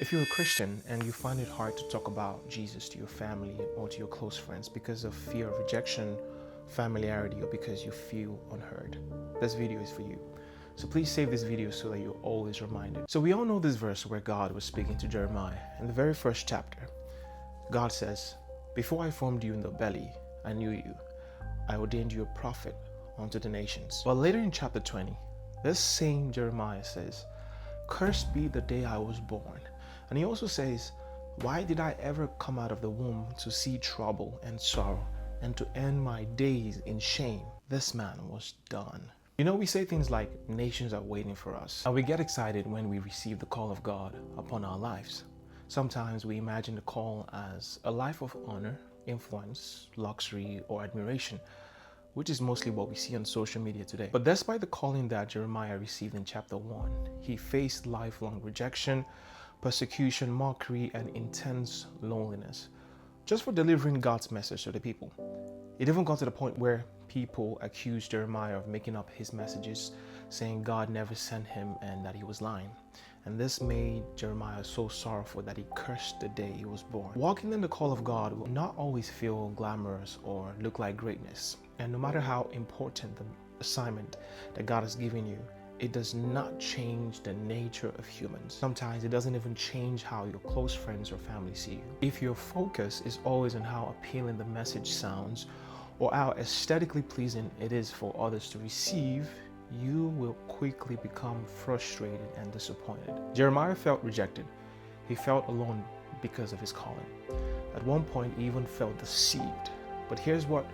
If you're a Christian and you find it hard to talk about Jesus to your family or to your close friends because of fear of rejection, familiarity, or because you feel unheard, this video is for you. So please save this video so that you're always reminded. So we all know this verse where God was speaking to Jeremiah. In the very first chapter, God says, "Before I formed you in the belly, I knew you. I ordained you a prophet unto the nations." But later in chapter 20, this same Jeremiah says, "Cursed be the day I was born." And he also says, "Why did I ever come out of the womb to see trouble and sorrow and to end my days in shame? This man was done." You know, we say things like nations are waiting for us, and we get excited when we receive the call of God upon our lives. Sometimes we imagine the call as a life of honor, influence, luxury, or admiration, which is mostly what we see on social media today. But despite the calling that Jeremiah received in chapter 1, he faced lifelong rejection, persecution, mockery, and intense loneliness just for delivering God's message to the people. It even got to the point where people accused Jeremiah of making up his messages, saying God never sent him and that he was lying. And this made Jeremiah so sorrowful that he cursed the day he was born. Walking in the call of God will not always feel glamorous or look like greatness. And no matter how important the assignment that God has given you, it does not change the nature of humans. Sometimes it doesn't even change how your close friends or family see you. If your focus is always on how appealing the message sounds or how aesthetically pleasing it is for others to receive, you will quickly become frustrated and disappointed. Jeremiah felt rejected. He felt alone because of his calling. At one point, he even felt deceived. But here's what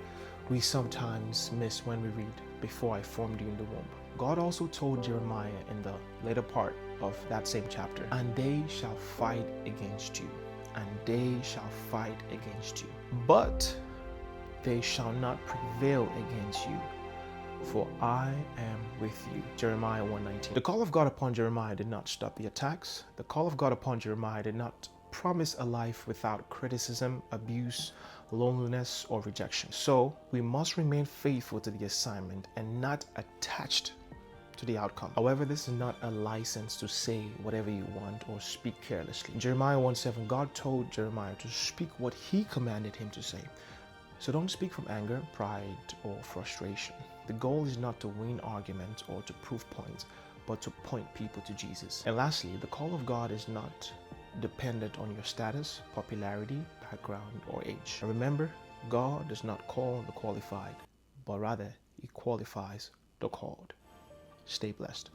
we sometimes miss when we read, "Before I formed you in the womb." God also told Jeremiah in the later part of that same chapter, "And they shall fight against you, and they shall fight against you, but they shall not prevail against you, for I am with you." Jeremiah 1:19. The call of God upon Jeremiah did not stop the attacks. The call of God upon Jeremiah did not promise a life without criticism, abuse, loneliness, or rejection. So we must remain faithful to the assignment and not attached to the outcome. However, this is not a license to say whatever you want or speak carelessly. In Jeremiah 1:7, God told Jeremiah to speak what he commanded him to say. So don't speak from anger, pride, or frustration. The goal is not to win arguments or to prove points, but to point people to Jesus. And lastly, the call of God is not dependent on your status, popularity, background, or age. And remember, God does not call the qualified, but rather he qualifies the called. Stay blessed.